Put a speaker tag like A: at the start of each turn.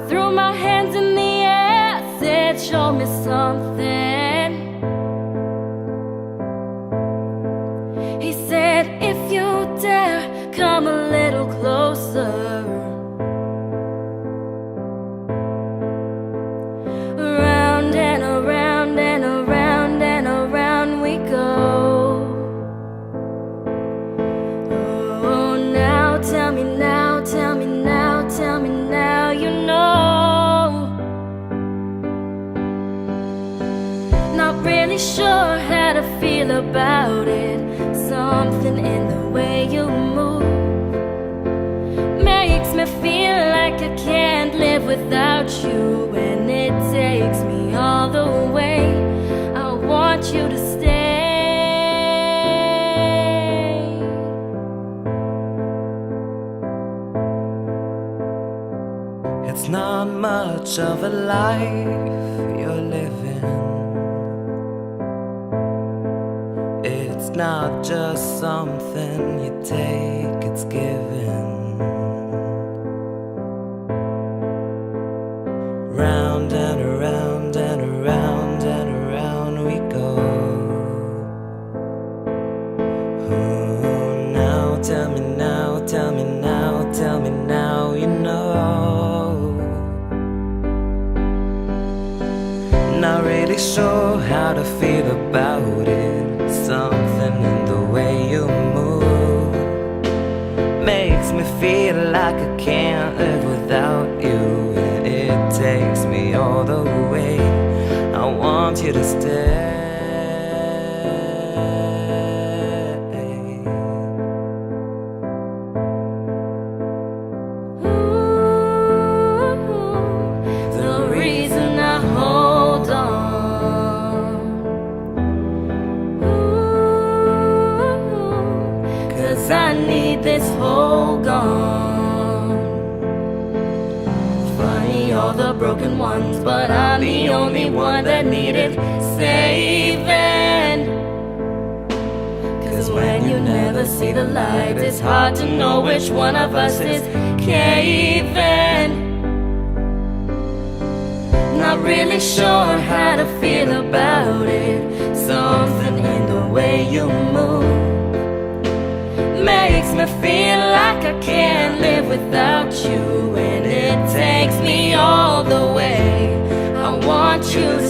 A: threw my hands in the air, said show me something. He said if you dare, come a little closer. Around and around and around and around we go. Oh, now tell me now, tell me now, tell me now you know. Not really sure how to feel about it. Something in the way you move makes me feel like I can't live without you, and it takes me all the way. I want you to stay.
B: It's not much of a life you're living. It's not just something you take, it's given. Round and around and around and around we go. Oh, now tell me now, tell me now, tell me now you know. Not really sure how to feel about it. Something in the way you move makes me feel like I can't live without you, and it takes me all the way. I want you to stay.
A: The reason I hold on, 'cause I need this hole gone. Funny, all the broken ones, but I'm the only one that needed saving. 'Cause when you never see the light, it's hard to know which one of us is caving. Not really sure how to feel about it. Something in the way you move makes me feel like I can't live without you, and it takes me all the way. I want you to